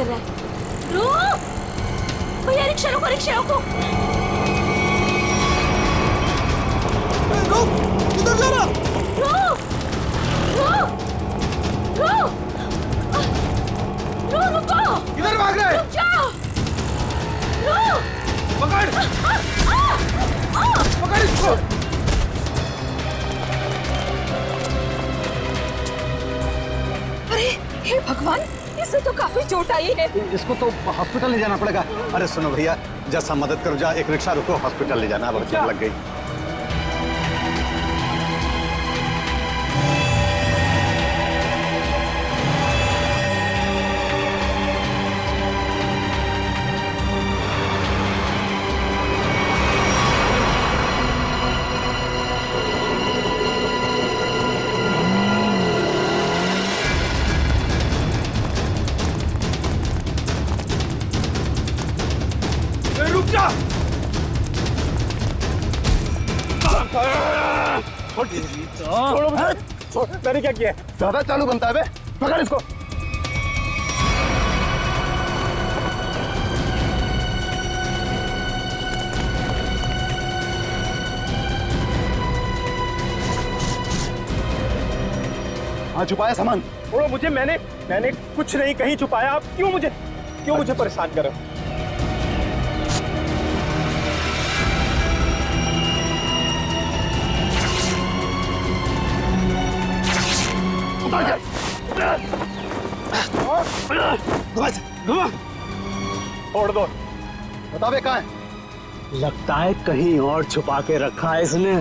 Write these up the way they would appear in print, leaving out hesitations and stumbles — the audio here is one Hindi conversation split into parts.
कर रहा है? रुक भैया, रिक्शा रोको, रिक्शा रोको। रुक, किधर जा रहा? रुक रुक रुक रुक, रुको। किधर भाग रहा है? रुक जाओ, रुक। पकड़ पकड़ इसको। अरे हे भगवान, इसे तो काफी चोट आई है। इसको तो हॉस्पिटल ले जाना पड़ेगा। अरे सुनो भैया, जैसा मदद करो, जा एक रिक्शा रुको, हॉस्पिटल ले जाना। अब चोट लग गई। रुक जा। छोड़ो मुझे। मैंने क्या किया? ज्यादा चालू बनता है बे। पकड़ इसको। हाँ, छुपाया सामान। छोड़ो मुझे, मैंने कुछ नहीं कहीं छुपाया। आप क्यों मुझे परेशान कर रहे हो? छोड़ दो। बता बे, कहाँ है? लगता है कहीं और छुपा के रखा है इसने।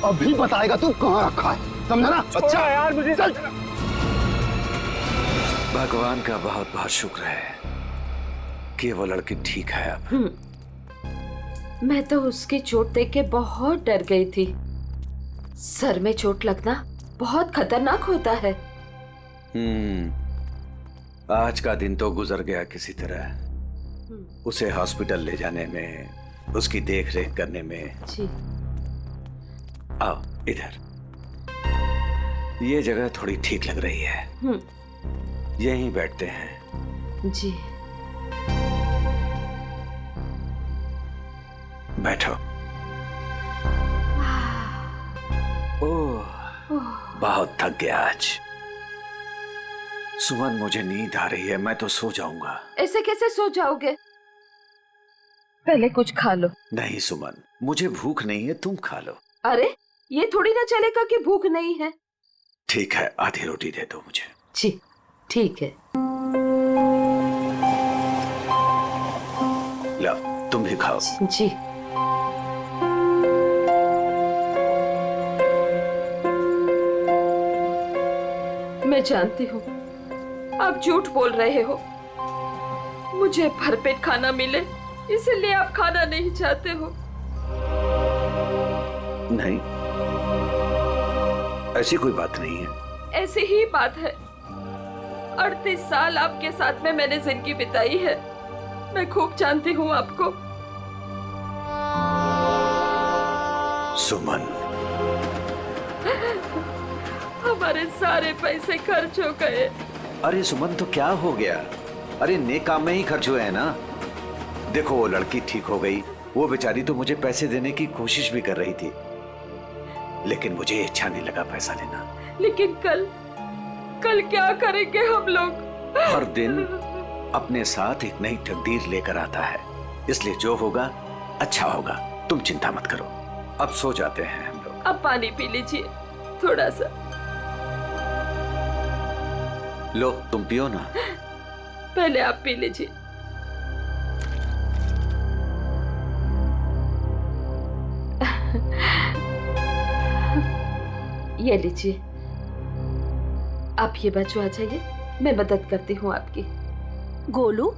अभी बताएगा तू कहाँ रखा है, समझा ना? अच्छा यार, मुझे चल। भगवान का बहुत बहुत शुक्र है कि वो लड़की ठीक है अब। मैं तो उसकी चोट देख के बहुत डर गई थी। सर में चोट लगना बहुत खतरनाक होता है। आज का दिन तो गुजर गया किसी तरह। उसे हॉस्पिटल ले जाने में, उसकी देख रेख करने में। जी। आओ इधर, ये जगह थोड़ी ठीक लग रही है। यहीं बैठते हैं। जी। बैठो। ओह, बहुत थक गया आज। सुमन, मुझे नींद आ रही है, मैं तो सो जाऊंगा। ऐसे कैसे सो जाओगे? पहले कुछ खा लो। नहीं सुमन, मुझे भूख नहीं है, तुम खा लो। अरे ये थोड़ी ना चलेगा कि भूख नहीं है। ठीक है, आधी रोटी दे दो मुझे। जी ठीक है। लो, तुम भी खाओ। जी। मैं जानती हूँ आप झूठ बोल रहे हो। मुझे भरपेट खाना मिले इसलिए आप खाना नहीं चाहते हो। नहीं, ऐसी कोई बात नहीं है। ऐसी ही बात है। 38 साल आपके साथ में मैंने जिंदगी बिताई है। मैं खूब जानती हूँ आपको। सुमन, हमारे सारे पैसे खर्च हो गए। अरे सुमन, तो क्या हो गया? अरे नेक काम में ही खर्च हुए हैं ना। देखो, वो लड़की ठीक हो गई। वो बेचारी तो मुझे पैसे देने की कोशिश भी कर रही थी, लेकिन मुझे अच्छा नहीं लगा पैसा लेना। लेकिन कल क्या करेंगे हम लोग? हर दिन अपने साथ एक नई तकदीर लेकर आता है, इसलिए जो होगा अच्छा होगा। तुम चिंता मत करो, अब सो जाते हैं हम लोग। अब पानी पी लीजिए थोड़ा सा। लो, तुम पियो ना। पहले आप पी लीजिए। ये लीजिए। आप ये बच्चो आ जाइए, मैं मदद करती हूँ आपकी। गोलू,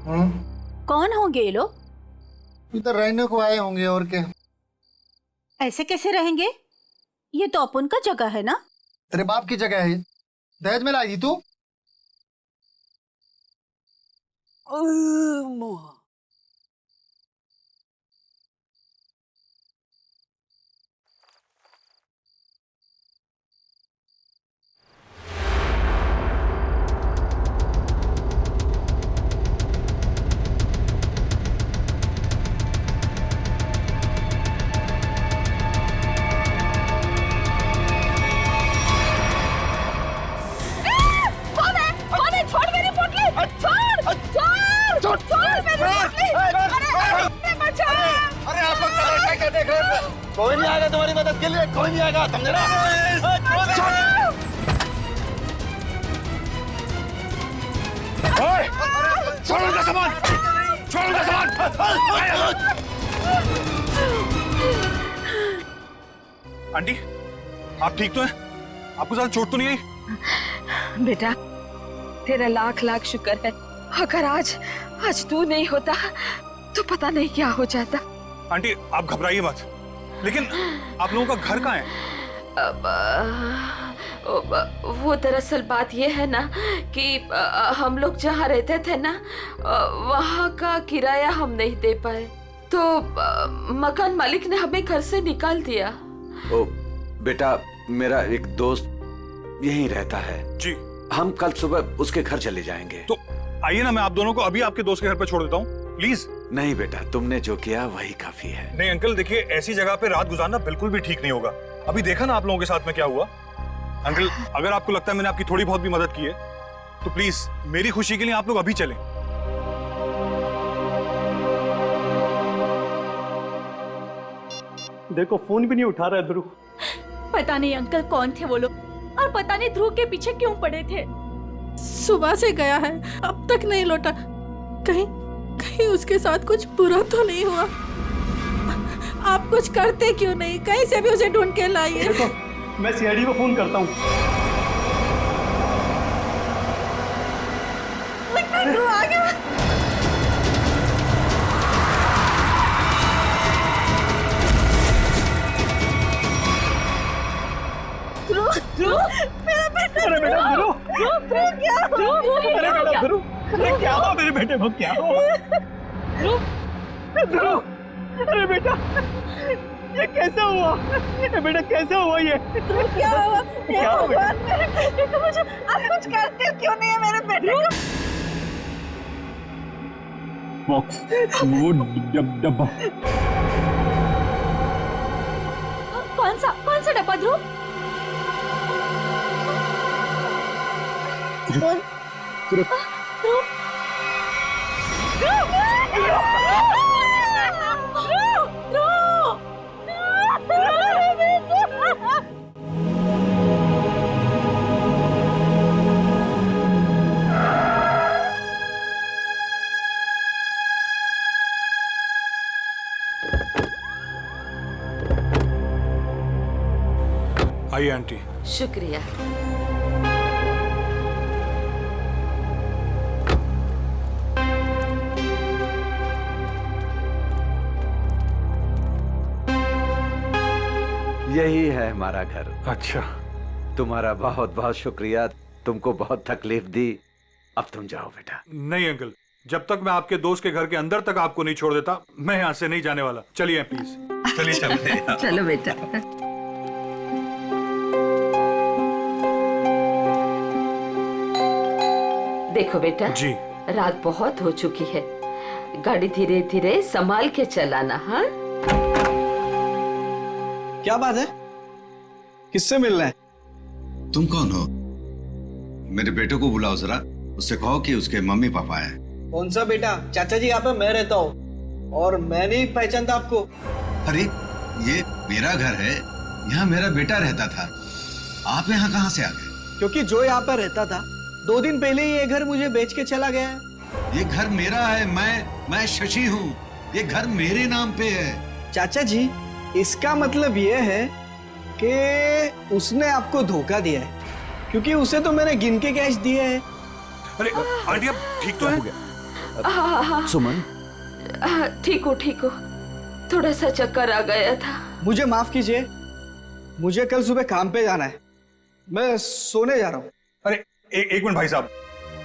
कौन होंगे ये लोग? इधर रहने को आए होंगे और क्या। ऐसे कैसे रहेंगे? ये तो अपन का जगह है ना। तेरे बाप की जगह है। दहेज में लाई थी तू। कोई नहीं आएगा तुम्हारी मदद के लिए, कोई नहीं आएगा, समझे ना? छोड़ो उनका सामान, छोड़ो उनका सामान। आंटी, आप ठीक तो हैं? आपको ज्यादा चोट तो नहीं आई? बेटा तेरा लाख लाख शुक्र है। अगर आज तू नहीं होता तो पता नहीं क्या हो जाता। आंटी आप घबराइए मत, लेकिन आप लोगों का घर कहाँ है? वो दरअसल बात ये है ना कि हम लोग जहाँ रहते थे ना वहाँ का किराया हम नहीं दे पाए, तो मकान मालिक ने हमें घर से निकाल दिया। ओ बेटा, मेरा एक दोस्त यहीं रहता है जी। हम कल सुबह उसके घर चले जाएंगे। तो आइए ना, मैं आप दोनों को अभी आपके दोस्त के घर पे छोड़ देता हूँ, प्लीज। नहीं बेटा, तुमने जो किया वही काफी है। नहीं अंकल, देखिए ऐसी जगह पे रात गुजारना बिल्कुल भी ठीक नहीं होगा। अभी देखा ना आप लोगों के साथ में क्या हुआ। अंकल, अगर आपको लगता है मैंने आपकी थोड़ी बहुत भी मदद की है तो प्लीज मेरी खुशी के लिए आप लोग अभी चलें। देखो फोन भी नहीं उठा रहा है ध्रुव। पता नहीं अंकल कौन थे वो लोग, और पता नहीं ध्रुव के पीछे क्यों पड़े थे। सुबह से गया है, अब तक नहीं लौटा। कहीं कहीं उसके साथ कुछ बुरा तो नहीं हुआ? आप कुछ करते क्यों नहीं? कहीं से भी उसे ढूंढ के लाइए। देखो मैं सीआईडी को फोन करता हूँ। ध्रुव आ गया। ध्रुव, मेरा बेटा। अरे बेटा ध्रुव, ध्रुव क्या हुआ? अरे बेटा ध्रुव, अरे क्या हुआ मेरे बेटे को, क्या हुआ? ध्रुव, अरे बेटा ये कैसे हुआ? ये बेटा कैसे हुआ ये? क्या हुआ? क्या हुआ बेटा? मेरे बेटे को मुझे, आप कुछ करते क्यों नहीं है मेरे बेटे को? बॉक्स, वो डब्बा। कौन सा डब्बा ध्रुव? आइए आंटी। शुक्रिया। यही है हमारा घर। अच्छा, तुम्हारा बहुत बहुत शुक्रिया, तुमको बहुत तकलीफ दी। अब तुम जाओ बेटा। नहीं अंकल, जब तक मैं आपके दोस्त के घर के अंदर तक आपको नहीं छोड़ देता मैं यहाँ से नहीं जाने वाला। चलिए प्लीज, चलिए चलिए। चलो बेटा। देखो बेटा जी। रात बहुत हो चुकी है, गाड़ी धीरे धीरे संभाल के चलाना। हाँ, क्या बात है? किससे मिलना है? तुम कौन हो? मेरे बेटे को बुलाओ जरा, उससे कहो कि उसके मम्मी पापा हैं। कौन सा बेटा? चाचा जी यहाँ पे मैं रहता हूँ और मैं नहीं पहचानता आपको। अरे ये मेरा घर है, यहाँ मेरा बेटा रहता था। आप यहाँ कहाँ से आ गए? क्योंकि जो यहाँ पर रहता था 2 दिन पहले ही ये घर मुझे बेच के चला गया है। ये घर मेरा है, मैं शशि हूँ। ये घर मेरे नाम पे है। चाचा जी, इसका मतलब ये है कि उसने आपको धोखा दिया है, क्योंकि उसे तो मैंने गिन के कैश दिए हैं। अरे आंटी आप ठीक तो हैं? हाँ, सुमन, ठीक हो। थोड़ा सा चक्कर आ गया था। मुझे माफ कीजिए, मुझे कल सुबह काम पे जाना है, मैं सोने जा रहा हूँ। अरे एक मिनट भाई साहब,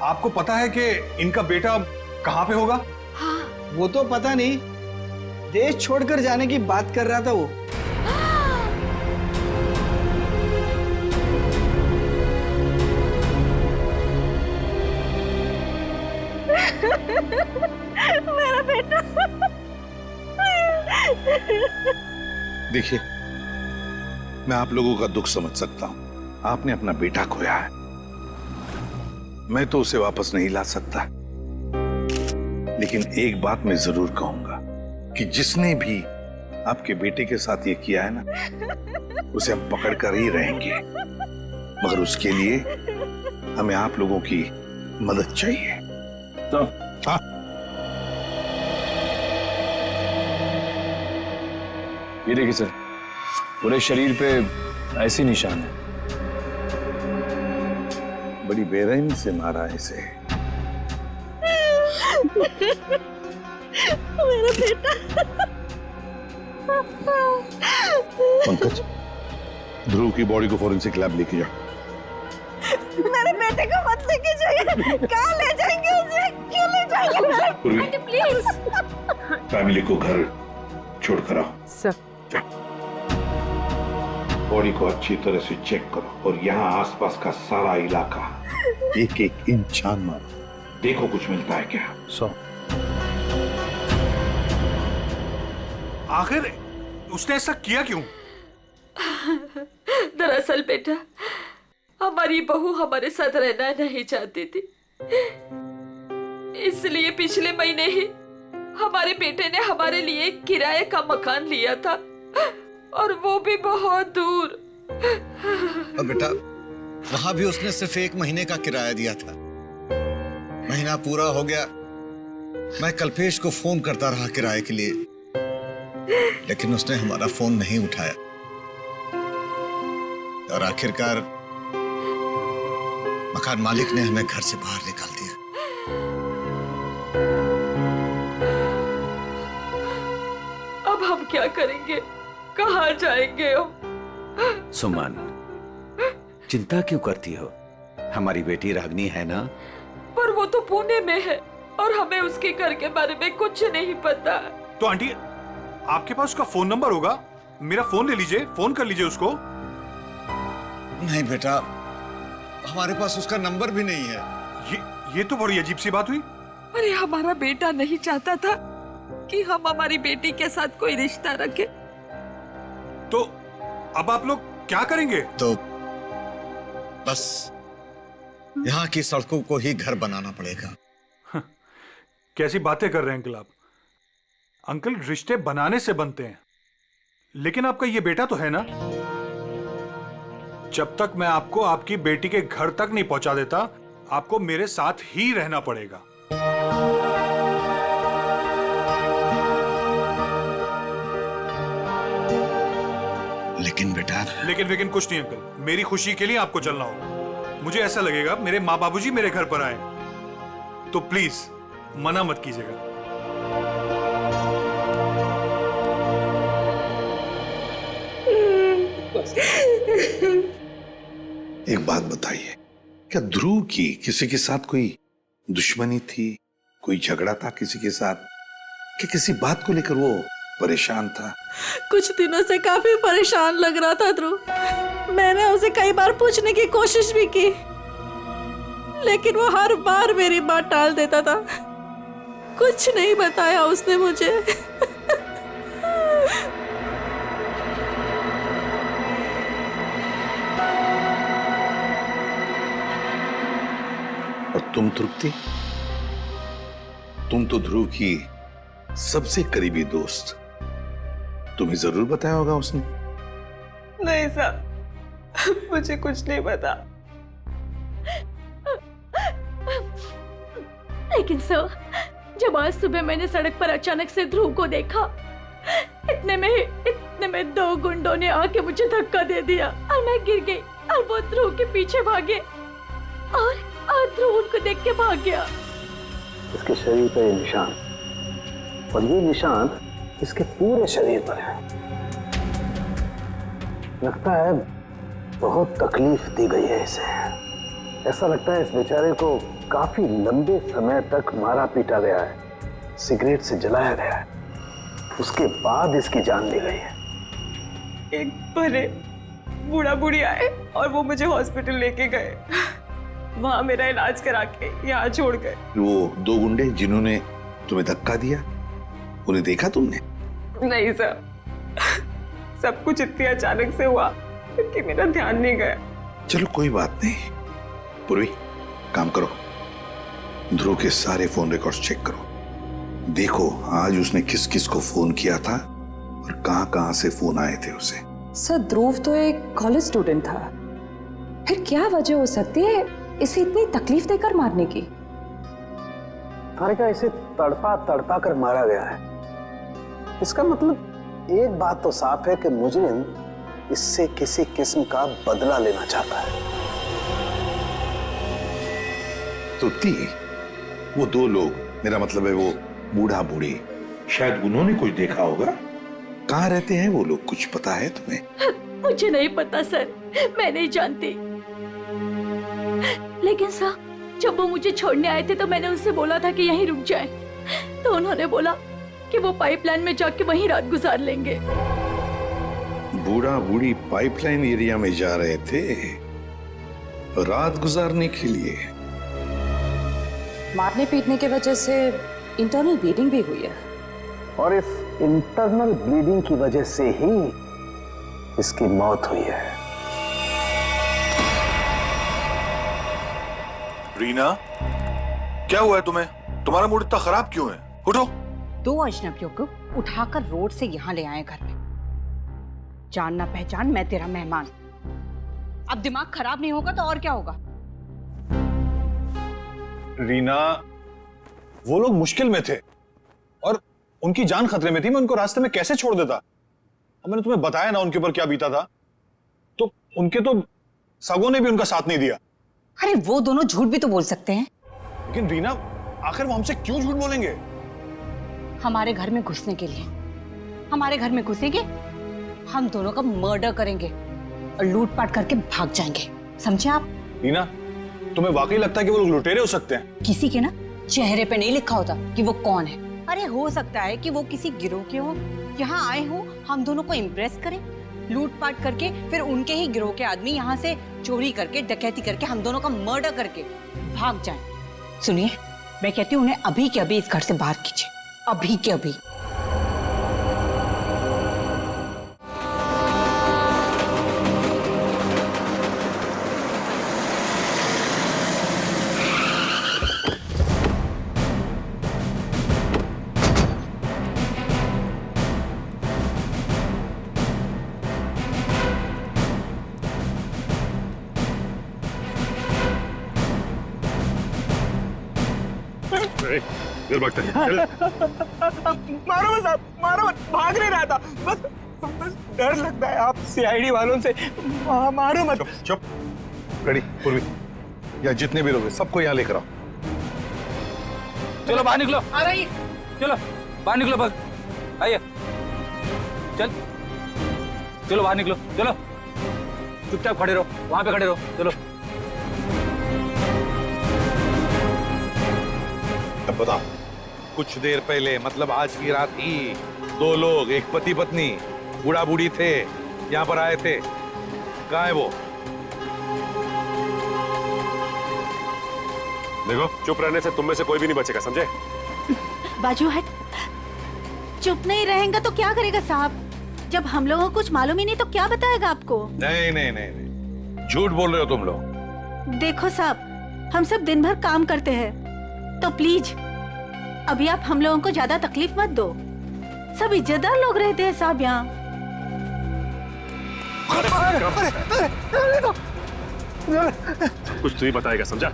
आपको पता है कि इनका बेटा कहाँ पे होगा? वो तो पता नहीं, देश छोड़कर जाने की बात कर रहा था वो। मेरा बेटा। देखिए, मैं आप लोगों का दुख समझ सकता हूं। आपने अपना बेटा खोया है, मैं तो उसे वापस नहीं ला सकता, लेकिन एक बात मैं जरूर कहूंगा कि जिसने भी आपके बेटे के साथ ये किया है ना, उसे हम पकड़ कर ही रहेंगे, मगर उसके लिए हमें आप लोगों की मदद चाहिए। तो हाँ, ये देखिए सर, पूरे शरीर पे ऐसी निशान है। बड़ी बेरहमी से मारा है इसे। मेरा बेटा। पंकज, ध्रुव की बॉडी को फॉरेंसिक लैब लेके जाओ। मेरे बेटे को मत लेके जाइए। कहाँ ले जाएंगे उसे? क्यों ले जाएंगे? पूर्वी, प्लीज। फैमिली को घर छोड़ कर आओ। सर, बॉडी को अच्छी तरह से चेक करो और यहाँ आसपास का सारा इलाका एक एक इंच छान मारो, देखो कुछ मिलता है क्या। आखिर उसने ऐसा किया क्यों? दरअसल बेटा, हमारी बहू हमारे साथ रहना नहीं चाहती थी, इसलिए पिछले महीने ही हमारे बेटे ने हमारे लिए किराए का मकान लिया था, और वो भी बहुत दूर। और बेटा, वहां भी उसने सिर्फ 1 महीने का किराया दिया था। महीना पूरा हो गया, मैं कल्पेश को फोन करता रहा किराए के लिए, लेकिन उसने हमारा फोन नहीं उठाया, और आखिरकार मकान मालिक ने हमें घर से बाहर निकाल दिया। अब हम क्या करेंगे? कहाँ जाएंगे हम? सुमन, चिंता क्यों करती हो? हमारी बेटी रागनी है ना? पर वो तो पुणे में है और हमें उसके घर के बारे में कुछ नहीं पता। तो आंटी, आपके पास उसका फोन नंबर होगा, मेरा फोन ले लीजिए, फोन कर लीजिए उसको। नहीं बेटा, हमारे पास उसका नंबर भी नहीं है। ये तो बड़ी अजीब सी बात हुई। अरे हमारा बेटा नहीं चाहता था कि हम हमारी बेटी के साथ कोई रिश्ता रखें। तो अब आप लोग क्या करेंगे? तो बस यहाँ की सड़कों को ही घर बनाना पड़ेगा। कैसी बातें कर रहे हैं अंकल आप? अंकल, रिश्ते बनाने से बनते हैं, लेकिन आपका ये बेटा तो है ना। जब तक मैं आपको आपकी बेटी के घर तक नहीं पहुंचा देता, आपको मेरे साथ ही रहना पड़ेगा। लेकिन बेटा, लेकिन कुछ नहीं अंकल, मेरी खुशी के लिए आपको चलना होगा। मुझे ऐसा लगेगा मेरे माँ बाबूजी मेरे घर पर आए, तो प्लीज मना मत कीजिएगा। एक बात बताइए, क्या ध्रुव की किसी के साथ कोई दुश्मनी थी? कोई झगड़ा था किसी के साथ? कि किसी बात को लेकर वो परेशान था? कुछ दिनों से काफी परेशान लग रहा था ध्रुव। मैंने उसे कई बार पूछने की कोशिश भी की, लेकिन वो हर बार मेरी बात टाल देता था। कुछ नहीं बताया उसने मुझे। और तुम तृप्ति, तुम तो ध्रुव की सबसे करीबी दोस्त, तुम्हें जरूर बताया होगा उसने। नहीं साहब, मुझे कुछ नहीं पता। लेकिन सर, जब आज सुबह मैंने सड़क पर अचानक से ध्रुव को देखा, इतने में 2 गुंडों ने आके मुझे धक्का दे दिया और मैं गिर गई, और वो ध्रुव के पीछे भागे और ध्रुव उनको देख के भाग गया। इसके शरीर पर ये निशान, और ये निशान इसके पूरे शरीर पर है। लगता है बहुत तकलीफ दी गई है इसे। ऐसा लगता है इस बेचारे को काफी लंबे समय तक मारा पीटा गया है, सिगरेट से जलाया गया है, उसके बाद इसकी जान ली गई है। एक भले बूढ़ा बूढ़ी आए और वो मुझे हॉस्पिटल लेके गए, वहां मेरा इलाज करा के यहाँ छोड़ गए। वो 2 गुंडे जिन्होंने तुम्हें धक्का दिया, उन्हें देखा तुमने? नहीं सर, सब कुछ इतनी अचानक से हुआ कि मेरा ध्यान नहीं गया। चलो कोई बात नहीं। पूर्वी, काम करो, ध्रुव के सारे फोन रिकॉर्ड्स चेक करो, देखो आज उसने किस किस को फोन किया था और कहां से फोन आए थे उसे। सर ध्रुव तो एक कॉलेज स्टूडेंट था, फिर क्या वजह हो सकती है इसे इतनी तकलीफ देकर मारने की? हारिका, इसे तड़पा तड़पा कर मारा गया है। इसका मतलब एक बात तो साफ है कि मुजरिम इससे किसी किस्म का बदला लेना चाहता है। तो वो दो लोग, मेरा मतलब है वो बूढ़ा बूढ़ी, शायद उन्होंने कुछ देखा होगा। कहाँ रहते हैं वो लोग, कुछ पता है तुम्हें? मुझे नहीं पता सर, मैं नहीं जानती। लेकिन सर, जब वो मुझे छोड़ने आए थे तो मैंने उनसे बोला था कि यहीं रुक जाएं। तो उन्होंने बोला कि वो पाइपलाइन में जाके वहीं रात गुजार लेंगे। बूढ़ा बूढ़ी पाइपलाइन एरिया में जा रहे थे रात गुजारने के लिए। मारने पीटने की वजह से इंटरनल ब्लीडिंग भी हुई है, और इस इंटरनल ब्लीडिंग की वजह से ही इसकी मौत हुई है। रीना, क्या हुआ है तुम्हें? तुम्हारा मूड इतना खराब क्यों है? उठो। 2 अजनबियों को उठाकर रोड से यहाँ ले आए घर में। जान ना पहचान, मैं तेरा मेहमान। अब दिमाग खराब नहीं होगा तो और क्या होगा? रीना, वो लोग मुश्किल में थे और उनकी जान खतरे में थी। मैं उनको रास्ते में कैसे छोड़ देता? अब मैंने तुम्हें बताया ना उनके ऊपर क्या बीता था, तो उनके तो सगों ने भी उनका साथ नहीं दिया। अरे वो दोनों झूठ भी तो बोल सकते हैं। लेकिन रीना, आखिर वो हमसे क्यों झूठ बोलेंगे? हमारे घर में घुसने के लिए। हमारे घर में घुसेंगे, हम दोनों का मर्डर करेंगे और लूटपाट करके भाग जाएंगे, समझे आप? रीना, तुम्हें वाकई लगता है कि वो लोग लुटेरे हो सकते हैं? किसी के ना चेहरे पे नहीं लिखा होता कि वो कौन है। अरे हो सकता है कि वो किसी गिरोह के हो, यहाँ आए हो हम दोनों को इम्प्रेस करें, लूटपाट करके फिर उनके ही गिरोह के आदमी यहाँ से चोरी करके, डकैती करके, हम दोनों का मर्डर करके भाग जाएं। सुनिए, मैं कहती हूँ उन्हें अभी के अभी इस घर से बाहर कीजिए, अभी के अभी। मारो मत साहब, मारो मत, भाग नहीं रहा था, बस डर लगता है आप सीआईडी वालों से। मारो मत। चुप। रेडी, पूर्वी, या जितने भी लोग हैं सबको यहाँ लेकर आओ। चलो बाहर निकलो। आ रही। चलो बाहर निकलो, बस आइए। चलो बाहर निकलो, चलो चुपचाप खड़े रहो, वहां पे खड़े रहो। चलो अब बताओ, कुछ देर पहले, मतलब आज की रात ही 2 लोग, एक पति पत्नी, बूढ़ा बूढ़ी थे, यहाँ पर आए थे। कहाँ है वो? देखो, चुप रहने से तुम में से कोई भी नहीं बचेगा, समझे? बाजू हट। चुप नहीं रहेगा तो क्या करेगा साहब? जब हम लोगों को कुछ मालूम ही नहीं तो क्या बताएगा आपको? नहीं नहीं नहीं नहीं, झूठ बोल रहे हो तुम लोग। देखो साहब, हम सब दिन भर काम करते हैं, तो प्लीज अभी आप हम लोगों को ज्यादा तकलीफ मत दो। सब इज्जतदार लोग रहते हैं साहब यहाँ। कुछ तू ही बताएगा, समझा?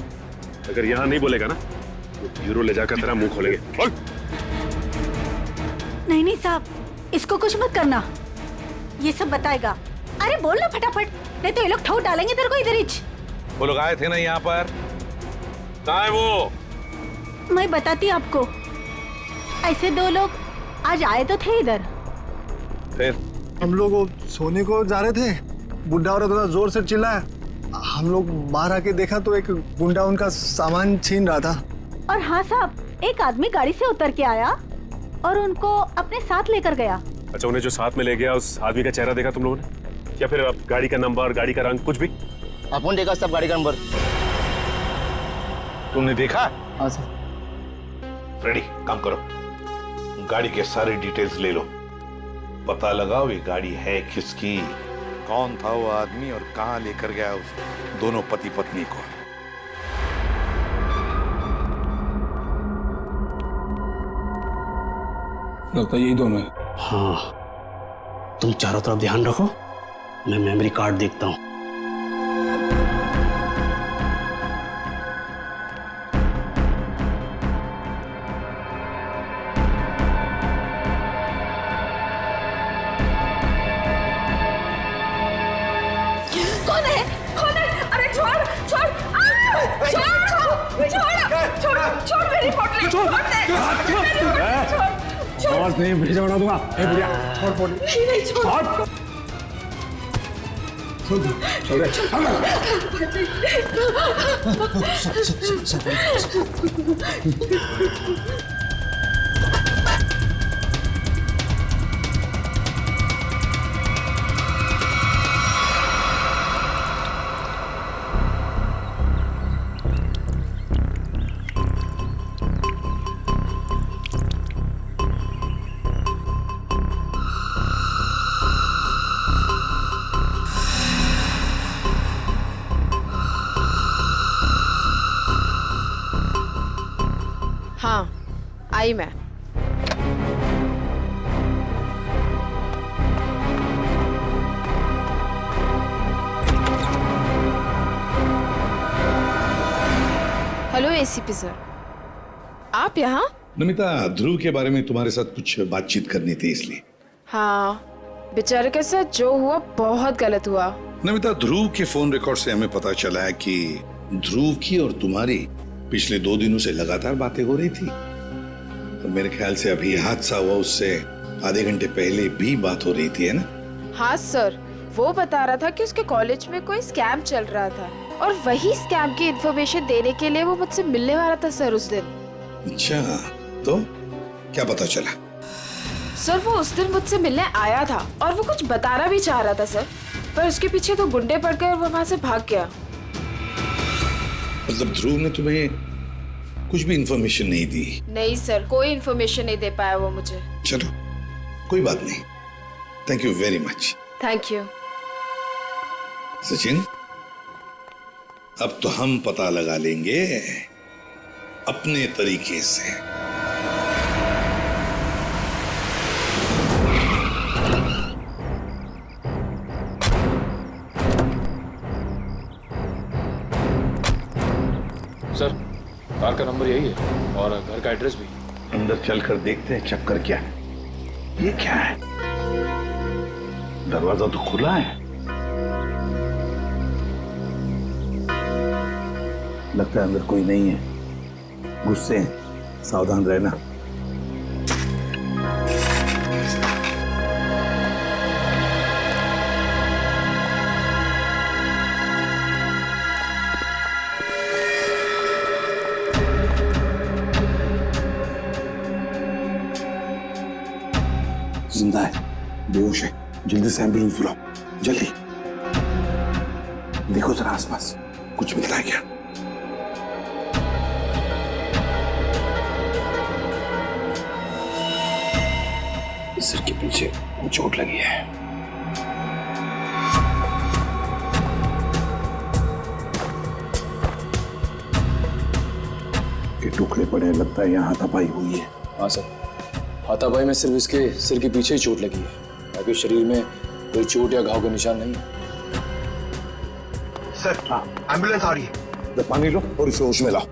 अगर यहाँ नहीं बोलेगा ना तो ब्यूरो ले जाकर तेरा मुंह खोलेंगे। बोल। नहीं नहीं साहब, इसको कुछ मत करना, ये सब बताएगा। अरे बोल ना फटाफट, नहीं तो ये लोग ठोक डालेंगे तेरे को इधर ही। वो लोग आए थे ना यहाँ पर, कहाँ है वो? मैं बताती आपको। ऐसे 2 लोग आज आए तो थे इधर। फिर हम लोग सोने को जा रहे थे, बुढ़ा औरत थोड़ा जोर से चिल्लाया। हम लोग बाहर आके देखा तो एक गुंडा उनका सामान छीन रहा था। और हाँ साहब, एक आदमी गाड़ी से उतर के आया और उनको अपने साथ लेकर गया। अच्छा, उन्हें जो साथ में ले गया उस आदमी का चेहरा देखा तुम लोगों ने? या फिर अब गाड़ी का नंबर, गाड़ी का रंग, कुछ भी? अपन देखा सब गाड़ी का नंबर। तुमने देखा? हाँ सर। रेडी, काम करो, गाड़ी के सारे डिटेल्स ले लो, पता लगाओ ये गाड़ी है किसकी, कौन था वो आदमी और कहां लेकर गया उस दोनों पति पत्नी को। लगता है यही दोनों है। हाँ, तुम चारों तरफ ध्यान रखो, मैं मेमोरी कार्ड देखता हूँ। कौन है? कौन है? अरे छोड़ छोड़ छोड़ छोड़ छोड़ मेरी पोटली, छोड़ दे। आवाज नहीं भेजा उड़ा दूंगा। ए बुढ़िया, छोड़ पोटली। नहीं छोड़। छोड़ दे। हाँ, आई मैं। हेलो एसीपी सर, आप यहाँ? नमिता, ध्रुव के बारे में तुम्हारे साथ कुछ बातचीत करनी थी इसलिए। हाँ, बेचारे के साथ जो हुआ बहुत गलत हुआ। नमिता, ध्रुव के फोन रिकॉर्ड से हमें पता चला है कि ध्रुव की और तुम्हारी पिछले 2 दिनों से लगातार बातें हो रही थी, और मेरे ख्याल से अभी हादसा हुआ उससे आधे घंटे पहले भी बात हो रही थी, है ना? हाँ सर, वो बता रहा था कि उसके कॉलेज में कोई स्कैम चल रहा था और वही स्कैम की इन्फॉर्मेशन देने के लिए वो मुझसे मिलने वाला था सर उस दिन। अच्छा, तो क्या पता चला? सर वो उस दिन मुझसे मिलने आया था और वो कुछ बताना भी चाह रहा था सर, पर उसके पीछे 2 गुंडे पड़ गए और वो वहाँ से भाग गया। मतलब ध्रुव ने तुम्हें कुछ भी इन्फॉर्मेशन नहीं दी? नहीं सर, कोई इन्फॉर्मेशन नहीं दे पाया वो मुझे। चलो, कोई बात नहीं। Thank you very much. Thank you. Sachin, अब तो हम पता लगा लेंगे अपने तरीके से। सर, कार का नंबर यही है और घर का एड्रेस भी। अंदर चलकर देखते हैं चक्कर क्या है। ये क्या है? दरवाजा तो खुला है। लगता है अंदर कोई नहीं है। गुस्से हैं, सावधान रहना। जिंदा है, बेहोश है। जल्दी से एम्बुलेंस बुलाओ, जल्दी। देखो जरा आसपास कुछ मिलता है क्या? सिर के पीछे चोट लगी है। ये टुकड़े पड़े, लगता है यहाँ हाथापाई हुई है। हाँ सर, हाथापाई में सिर्फ इसके सिर के पीछे ही चोट लगी है, बाकी शरीर में कोई चोट या घाव का निशान नहीं है। सर, हाँ, एम्बुलेंस आ रही है। पानी लो और इसे होश में लाओ।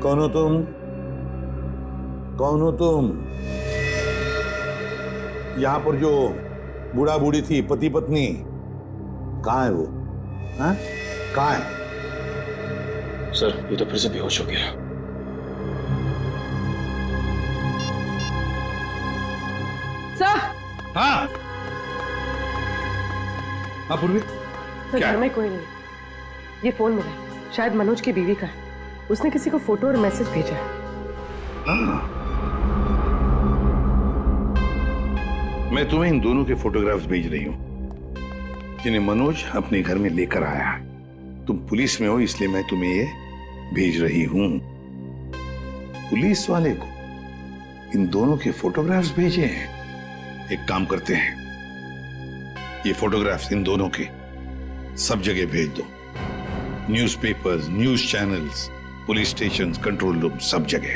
कौन हो तुम? कौन हो तुम? यहां पर जो बूढ़ा बूढ़ी थी, पति पत्नी, कहाँ है वो? हाँ? कहाँ है? सर, ये तो फिर से बेहोश हो गया। सर। हाँ। हाँ पूर्वी। तो घर में कोई नहीं। ये फोन मिला है, शायद मनोज की बीवी का है। उसने किसी को फोटो और मैसेज भेजा है। मैं तुम्हें इन दोनों के फोटोग्राफ्स भेज रही हूं, जिन्हें मनोज अपने घर में लेकर आया। तुम पुलिस में हो इसलिए मैं तुम्हें ये भेज रही हूं। पुलिस वाले को इन दोनों के फोटोग्राफ्स भेजे हैं। एक काम करते हैं, ये फोटोग्राफ्स इन दोनों के सब जगह भेज दो, newspapers, news channels, police station, control room, सब जगह।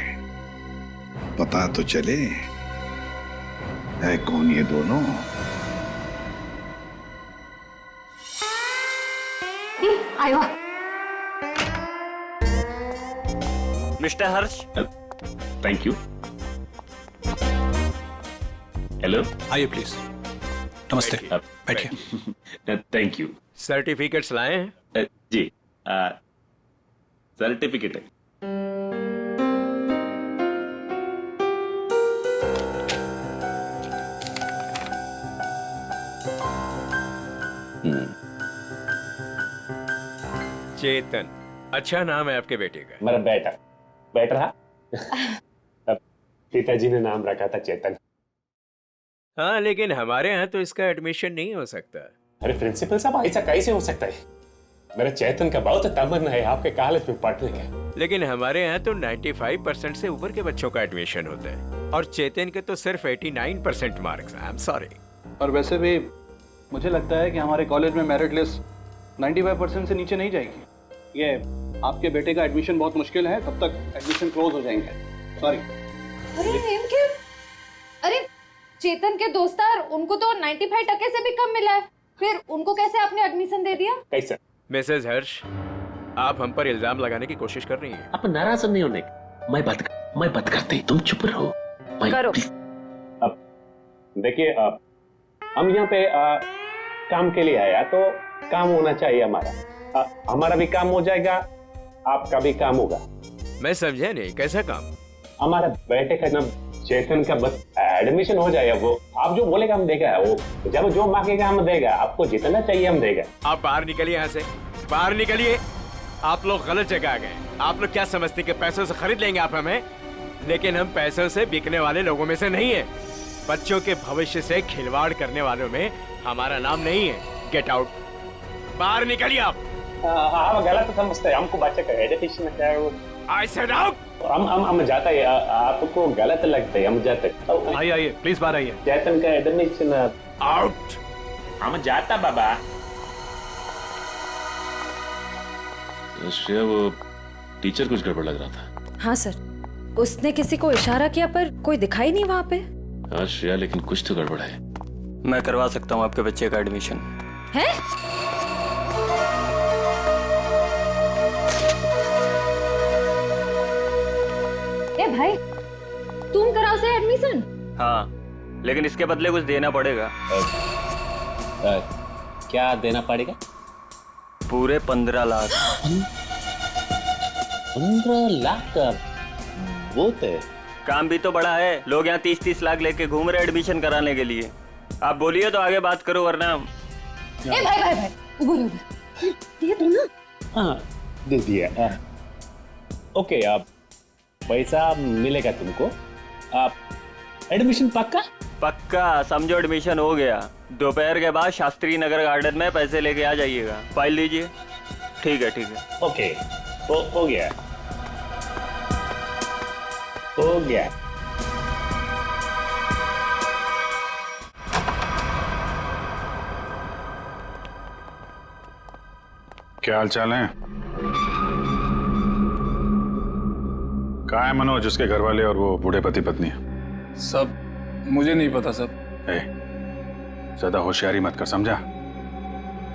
पता तो चले है कौन ये दोनों। आयो mister Harsh. Thank you. Hello, आइए प्लीज। नमस्ते, बैठिए। Thank you. सर्टिफिकेट्स लाए हैं? जी, सर्टिफिकेट है। चेतन, अच्छा नाम है आपके बेटे का। मेरा बेटा बैठ रहा। पिताजी ने नाम रखा था चेतन। हाँ, लेकिन हमारे यहाँ तो इसका एडमिशन नहीं हो सकता। अरे प्रिंसिपल साहब, ऐसा कैसे हो सकता है? मेरा चेतन का बहुत तमन्ना है आपके कॉलेज में पढ़ने का। लेकिन हमारे यहाँ तो 95% से ऊपर के बच्चों का एडमिशन होता है और चेतन के तो सिर्फ 89% मार्क्स। I am sorry. और वैसे भी मुझे लगता है कि हमारे कॉलेज में मेरिट लिस्ट 95% से नीचे नहीं जाएगी। ये आपके बेटे का एडमिशन बहुत मुश्किल है, तब तक एडमिशन क्लोज हो जाएंगे। सॉरी। अरे अरे चेतन के दोस्तार, उनको तो 95% से भी कम मिला है, फिर उनको कैसे आपने एडमिशन दे दिया? कैसे? मिसेज हर्ष, आप हम पर इल्जाम लगाने की कोशिश कर रही हैं। आप नाराज नहीं होने। मैं बात करते, तुम चुप रहो। करो। अब देखिए, हम यहाँ पे काम के लिए आया तो काम होना चाहिए हमारा। हमारा भी काम हो जाएगा, आपका भी काम होगा। मैं समझा नहीं, कैसा काम? हमारा बेटे का नाम चेतन का बस एडमिशन हो जाएगा। वो आप जो बोलेगा हम देगा, वो जब जो मांगेगा हम देगा, आपको जितना चाहिए हम देगा। आप बाहर निकलिए, यहाँ से बाहर निकलिए। आप लोग गलत जगह आ गए। आप लोग क्या समझते हैं कि पैसों से खरीद लेंगे आप हमें? लेकिन हम पैसों से बिकने वाले लोगों में से नहीं है। बच्चों के भविष्य से खिलवाड़ करने वालों में हमारा नाम नहीं है। गेट आउट, बाहर निकलिए आप। आप गलत समझते हैं, हमको बच्चे का एजुकेशन है वो। I said out। हम जाता है, आपको गलत लगता है, हम जाते। आइए प्लीज बाहर आइए। चेतन का एडमिशन आउट। हम जाता बाबा। श्रेया, वो टीचर कुछ गड़बड़ लग रहा था। हाँ सर, उसने किसी को इशारा किया पर कोई दिखाई नहीं वहाँ पे। हाँ श्रेया, लेकिन कुछ तो गड़बड़ है। मैं करवा सकता हूँ आपके बच्चे का एडमिशन। है? ए भाई, तुम कराओ से एडमिशन? हाँ, लेकिन इसके बदले कुछ देना पड़ेगा। क्या देना पड़ेगा? पूरे 15 लाख। 15 लाख का बहुत है। काम भी तो बड़ा है। लोग यहाँ 30-30 लाख लेके घूम रहे एडमिशन कराने के लिए। आप बोलिए तो आगे बात करो, वरना। ए भाई, उधर ये तो ना। हाँ, दे दिया। ओके, आप पैसा मिलेगा तुमको। आप एडमिशन पक्का समझो, एडमिशन हो गया। दोपहर के बाद शास्त्री नगर गार्डन में पैसे लेके आ जाइएगा। फाइल लीजिए। ठीक है। ओके, हो गया। क्या हाल चाल है? कहाँ है मनोज, उसके घर वाले और वो बूढ़े पति पत्नी? सब मुझे नहीं पता सब। ज्यादा होशियारी मत कर, समझा?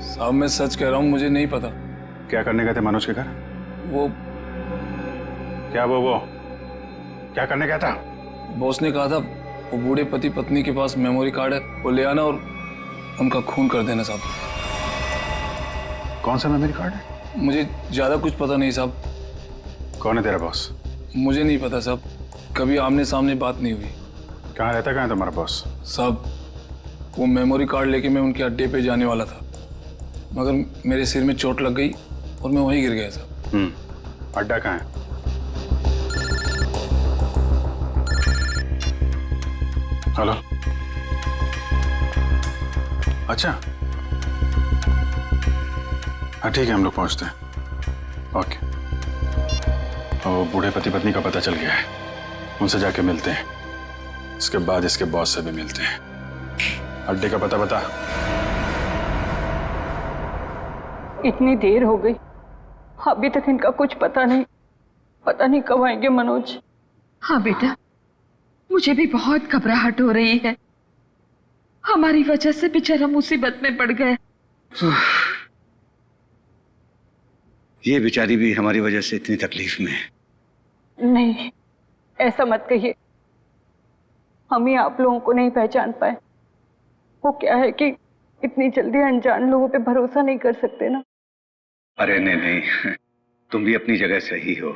साहब मैं सच कह रहा हूँ, मुझे नहीं पता। क्या करने गए थे मनोज के घर? वो क्या करने गया था? बॉस ने कहा था वो बूढ़े पति पत्नी के पास मेमोरी कार्ड है, वो ले आना और उनका खून कर देना साहब। कौन सा मेमोरी कार्ड है? मुझे ज्यादा कुछ पता नहीं साहब। कौन है तेरा बॉस? मुझे नहीं पता साहब, कभी आमने सामने बात नहीं हुई। कहाँ रहता, कहाँ है तुम्हारा बॉस? साहब वो मेमोरी कार्ड लेके मैं उनके अड्डे पे जाने वाला था, मगर मेरे सिर में चोट लग गई और मैं वहीं गिर गया साहब। अड्डा कहाँ है? हेलो, अच्छा हाँ ठीक है, हम लोग पहुंचते हैं। ओके। और बूढ़े पति पत्नी का पता चल गया है, उनसे जाके मिलते हैं। इसके बाद इसके बॉस से भी मिलते हैं। अड्डे का पता बता। इतनी देर हो गई, अभी तक इनका कुछ पता नहीं। पता नहीं कब आएंगे मनोज। हाँ बेटा, मुझे भी बहुत घबराहट हो रही है। हमारी वजह से बेचारा मुसीबत में पड़ गया। ये बेचारी भी हमारी वजह से इतनी तकलीफ में है। नहीं, ऐसा मत कहिए। हम ही आप लोगों को नहीं पहचान पाए। वो क्या है कि इतनी जल्दी अनजान लोगों पे भरोसा नहीं कर सकते ना। अरे नहीं नहीं, तुम भी अपनी जगह सही हो।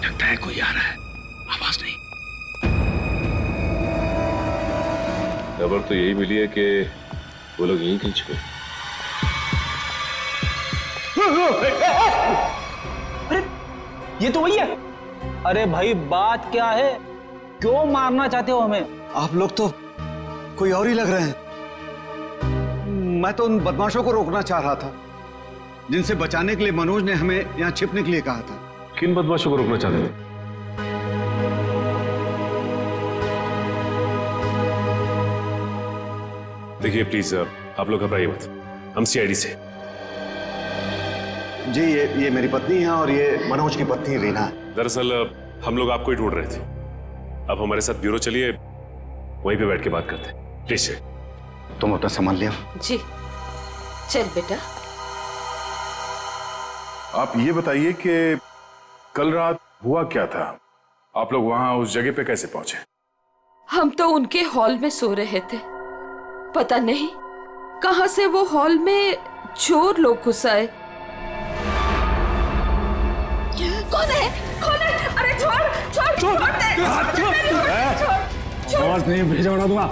लगता है कोई आ रहा है, आवाज नहीं। खबर तो यही मिली है कि वो लोग यहीं कहीं छुपे। अरे ये तो वही है। अरे भाई बात क्या है, क्यों मारना चाहते हो हमें? आप लोग तो कोई और ही लग रहे हैं। मैं तो उन बदमाशों को रोकना चाह रहा था जिनसे बचाने के लिए मनोज ने हमें यहाँ छिपने के लिए कहा था। किन बदमाशों को रोकना चाहते थे? देखिए प्लीज आप लोग घबराइए मत, हम सीआईडी से। जी ये मेरी पत्नी है और ये मनोज की पत्नी रीना है। दरअसल हम लोग आपको ही ढूंढ रहे थे। अब हमारे साथ ब्यूरो चलिए, वहीं पे बैठ के बात करते हैं। प्लीज तुम अपना सामान ले आओ। जी चल बेटा। आप ये बताइए कि कल रात हुआ क्या था? आप लोग वहां उस जगह पे कैसे पहुंचे? हम तो उनके हॉल में सो रहे थे। पता नहीं कहां से वो हॉल में चोर लोग घुस आए। कौन है? कौन है? अरे छोड़ दे। आवाज नहीं भेजा उड़ा दूंगा।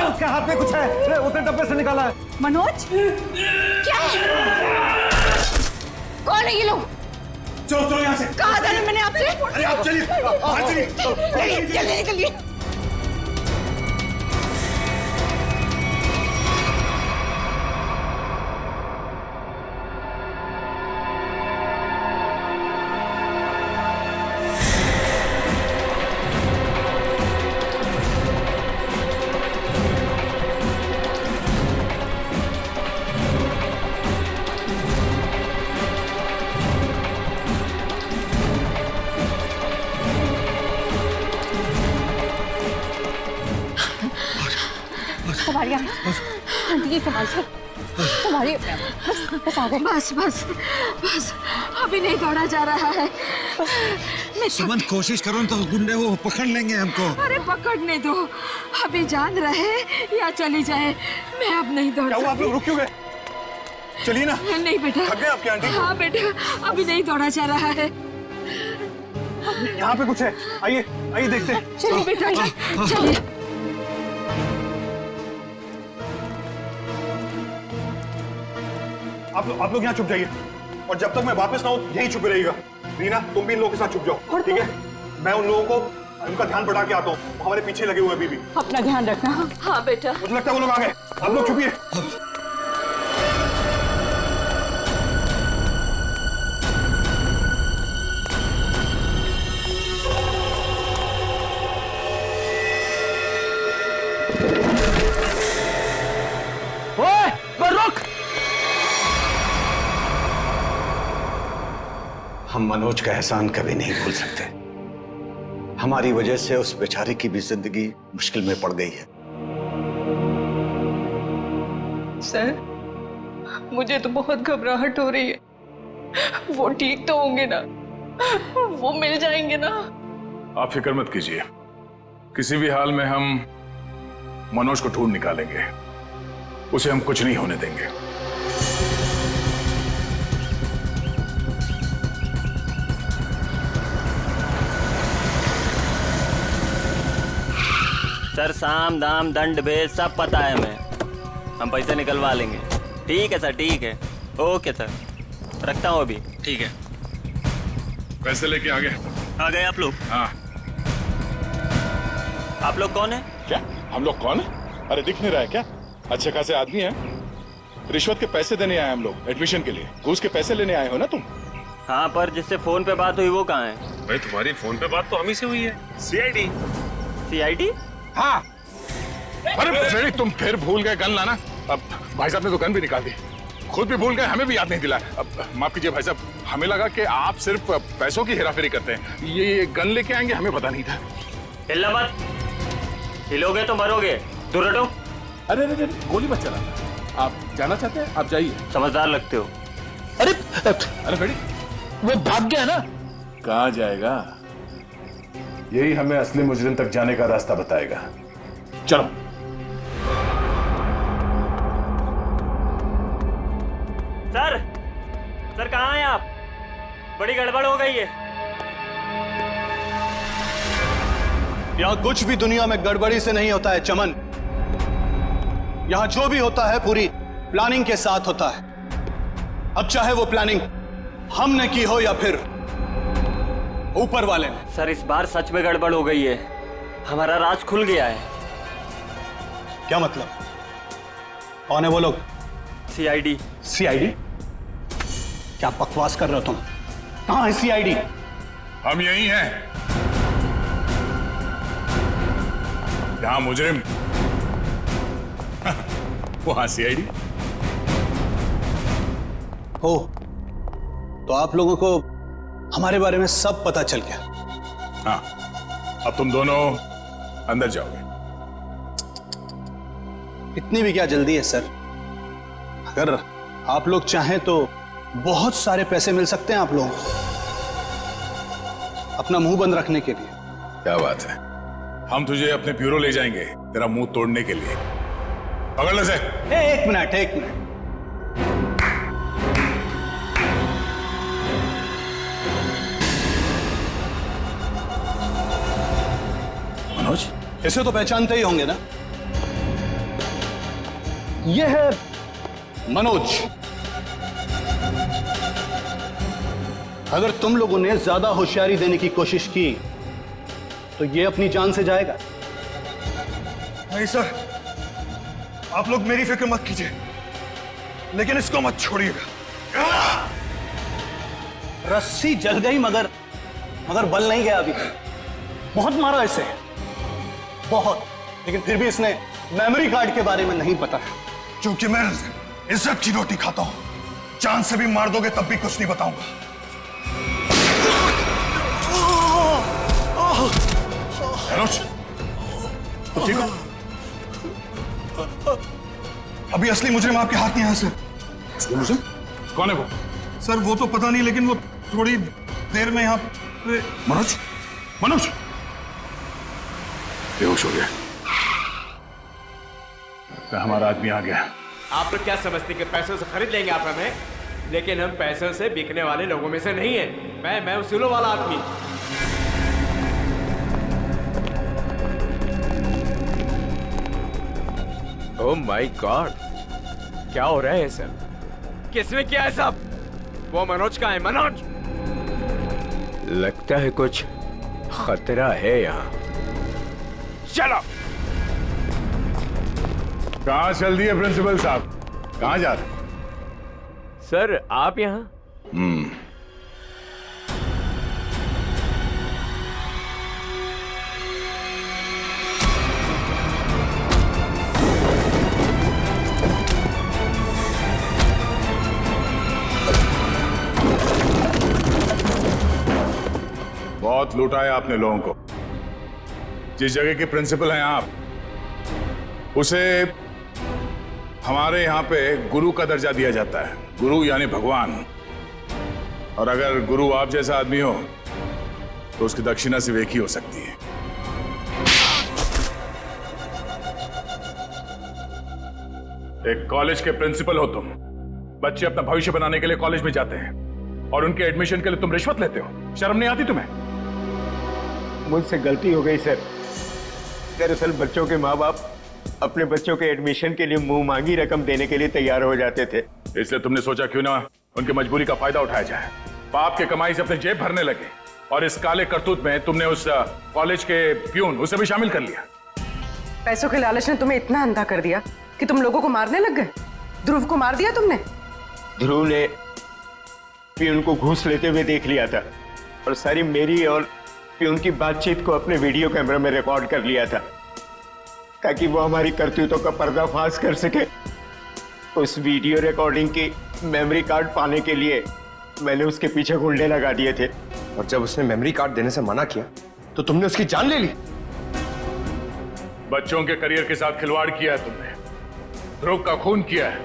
उसके हाथ में कुछ है, उसने डब्बे से निकाला है। मनोज क्या है? कौन है ये लोग? चलो यहाँ से। कहा था ना मैंने आपसे? अरे आप चलिए, जल्दी निकलिए। संभालिए आंटी, संभालिए संभालिए। बस आ गए। बस अभी नहीं दौड़ा जा रहा है। सुमन कोशिश करो तो गुंडे वो पकड़ लेंगे हमको। अरे पकड़ने दो, अभी जान रहे या चली जाए। मैं अब नहीं दौड़ सकती। आप लोग रुक क्यों गए? चलिए ना। नहीं बेटा। थक गए आपके आंटी? हाँ बेटा, अभी नहीं दौड़ा जा रहा है। यहाँ पे कुछ है, आइए देखते हैं। चलिए बेटा चलिए। आप लोग यहाँ छुप जाइए और जब तक मैं वापस ना आऊं यहीं छुपे रहिएगा। रीना तुम भी इन लोगों के साथ छुप जाओ, ठीक है? मैं उन लोगों को उनका ध्यान बढ़ा के आता हूँ, वो हमारे पीछे लगे हुए अभी भी। अपना ध्यान रखना। हाँ बेटा। मुझे लगता है वो लोग आ गए, आप लोग छुपिए। हम मनोज का एहसान कभी नहीं भूल सकते। हमारी वजह से उस बेचारे की भी जिंदगी मुश्किल में पड़ गई है। सर, मुझे तो बहुत घबराहट हो रही है। वो ठीक तो होंगे ना? वो मिल जाएंगे ना? आप फिक्र मत कीजिए, किसी भी हाल में हम मनोज को ढूंढ निकालेंगे। उसे हम कुछ नहीं होने देंगे। सर साम दाम दंड भेद सब पता है हमें, हम पैसे निकलवा लेंगे। ठीक है सर, ठीक है, ओके सर, रखता हूँ अभी। ठीक है, पैसे लेके आ गए? आ गए आप लोग? हाँ। आप लोग कौन है? क्या हम लोग कौन है? अरे दिख नहीं रहा है क्या? अच्छे खासे आदमी हैं। रिश्वत के पैसे देने आए हम लोग, एडमिशन के लिए। घूस के पैसे लेने आए हो ना तुम? हाँ, पर जिससे फोन पे बात हुई वो कहाँ है? भाई तुम्हारी फोन पे बात तो हम ही से हुई है। सीआईडी। सीआईडी? हाँ। अरे फ्रेडी, तुम फिर भूल गए गन लाना। अब भाई साहब ने तो गन भी निकाल दी, खुद भी भूल गए, हमें भी याद नहीं दिलाया। अब माफ कीजिए भाई साहब, हमें लगा कि आप सिर्फ पैसों की हेराफेरी करते हैं, ये गन लेके आएंगे हमें पता नहीं था। हिलना मत, हिलोगे तो मरोगे, दूर हटो। अरे अरे गोली मत चलाना, आप जाना चाहते हैं आप जाइए। समझदार लगते हो। अरे अरे फ्रेडी, वो भाग गया ना। कहाँ जाएगा? यही हमें असली मुजरिम तक जाने का रास्ता बताएगा। चलो। सर, सर कहाँ हैं आप? बड़ी गड़बड़ हो गई है। यहाँ कुछ भी दुनिया में गड़बड़ी से नहीं होता है चमन। यहाँ जो भी होता है पूरी प्लानिंग के साथ होता है। अब चाहे वो प्लानिंग हमने की हो या फिर ऊपर वाले ने। सर इस बार सच में गड़बड़ हो गई है, हमारा राज खुल गया है। क्या मतलब? कौन है वो लोग? सीआईडी। सीआईडी? क्या बकवास कर रहे हो तुम? कहां है सीआईडी? हम यही हैं, जहां मुजरिम वहां सीआईडी हो। तो आप लोगों को हमारे बारे में सब पता चल गया? हाँ, अब तुम दोनों अंदर जाओगे। इतनी भी क्या जल्दी है सर? अगर आप लोग चाहें तो बहुत सारे पैसे मिल सकते हैं आप लोगों को अपना मुंह बंद रखने के लिए। क्या बात है, हम तुझे अपने ब्यूरो ले जाएंगे तेरा मुंह तोड़ने के लिए। पकड़ ले से। एक मिनट, एक मिनट। मनोज, इसे तो पहचानते ही होंगे ना? यह है मनोज। अगर तुम लोगों ने ज्यादा होशियारी देने की कोशिश की तो यह अपनी जान से जाएगा। नहीं सर, आप लोग मेरी फिक्र मत कीजिए, लेकिन इसको मत छोड़िएगा। रस्सी जल गई मगर बल नहीं गया अभी। बहुत मारा इसे, बहुत, लेकिन फिर भी इसने मेमोरी कार्ड के बारे में नहीं पता। क्योंकि मैं इज्जत की रोटी खाता हूं, जान से भी मार दोगे तब भी कुछ नहीं बताऊंगा। मनोज, तो ठीक हो? अभी असली मुजरिम आपके हाथ में है सर। असली मुजरिम? कौन है वो? सर वो तो पता नहीं, लेकिन वो थोड़ी देर में यहाँ पे। मनोज, मनोज बेहोश हो गया। हमारा आदमी आ गया। आप लोग क्या समझते कि पैसों से खरीद लेंगे आप हमें? लेकिन हम पैसों से बिकने वाले लोगों में से नहीं है। मैं उसूलों वाला आदमी। ओह माय गॉड, क्या हो रहा है सर? किसने किया है सब? वो मनोज का है। मनोज, लगता है कुछ खतरा है यहाँ। चलो। कहाँ चल दिए प्रिंसिपल साहब? कहाँ जा रहे? सर आप यहाँ? बहुत लूटा है आपने लोगों को। जिस जगह के प्रिंसिपल हैं आप, उसे हमारे यहाँ पे गुरु का दर्जा दिया जाता है। गुरु यानी भगवान। और अगर गुरु आप जैसा आदमी हो तो उसकी दक्षिणा सिर्फ एक ही हो सकती है। एक कॉलेज के प्रिंसिपल हो तुम। बच्चे अपना भविष्य बनाने के लिए कॉलेज में जाते हैं और उनके एडमिशन के लिए तुम रिश्वत लेते हो। शर्म नहीं आती तुम्हें? मुझसे गलती हो गई सर। दरअसल बच्चों के माँ बाप अपने बच्चों के एडमिशन के लिए मुंह मांगी रकम देने के लिए तैयार हो जाते थे। इसलिए तुमने सोचा क्यों ना उनकी मजबूरी का फायदा उठाया जाए। बाप के कमाई से अपने जेब भरने लगे और इस काले करतूत में तुमने उस कॉलेज के प्यून उसे भी शामिल कर लिया। पैसों के लालच ने तुम्हें इतना अंधा कर दिया कि तुम लोगों को मारने लग गए। ध्रुव को मार दिया तुमने। ध्रुव ने प्यून को घूस लेते हुए देख लिया था और सारी मेरी और प्यून की बातचीत को अपने वीडियो कैमरा में रिकॉर्ड कर लिया था ताकि वो हमारी करतूतों का पर्दाफाश कर सके। उस वीडियो रिकॉर्डिंग की मेमोरी कार्ड पाने के लिए मैंने उसके पीछे गुंडे लगा दिए थे। और जब उसने मेमोरी कार्ड देने से मना किया तो तुमने उसकी जान ले ली। बच्चों के करियर के साथ खिलवाड़ किया है तुमने, ध्रुव का खून किया है,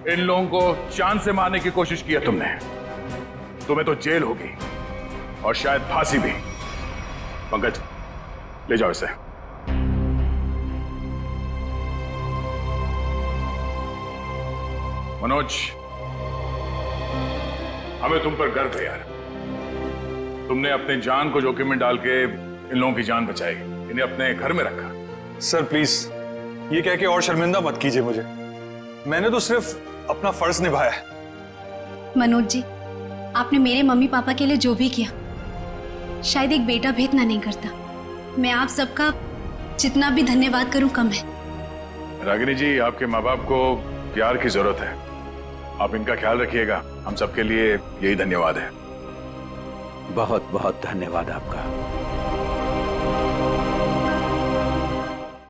इन लोगों को चांद से मारने की कोशिश की है तुमने। तुम्हें तो जेल होगी और शायद फांसी भी। पंकज ले जाओ इसे। मनोज, हमें तुम पर गर्व है यार। तुमने अपने जान को जोखिम में डाल के इन लोगों की जान बचाई, इन्हें अपने घर में रखा। सर प्लीज ये कह के और शर्मिंदा मत कीजिए मुझे। मैंने तो सिर्फ अपना फर्ज निभाया है। मनोज जी, आपने मेरे मम्मी पापा के लिए जो भी किया शायद एक बेटा भी इतना नहीं करता। मैं आप सबका जितना भी धन्यवाद करूं कम है। रागिनी जी, आपके माँ बाप को प्यार की जरूरत है, आप इनका ख्याल रखिएगा। हम सबके लिए यही धन्यवाद है। बहुत बहुत धन्यवाद आपका।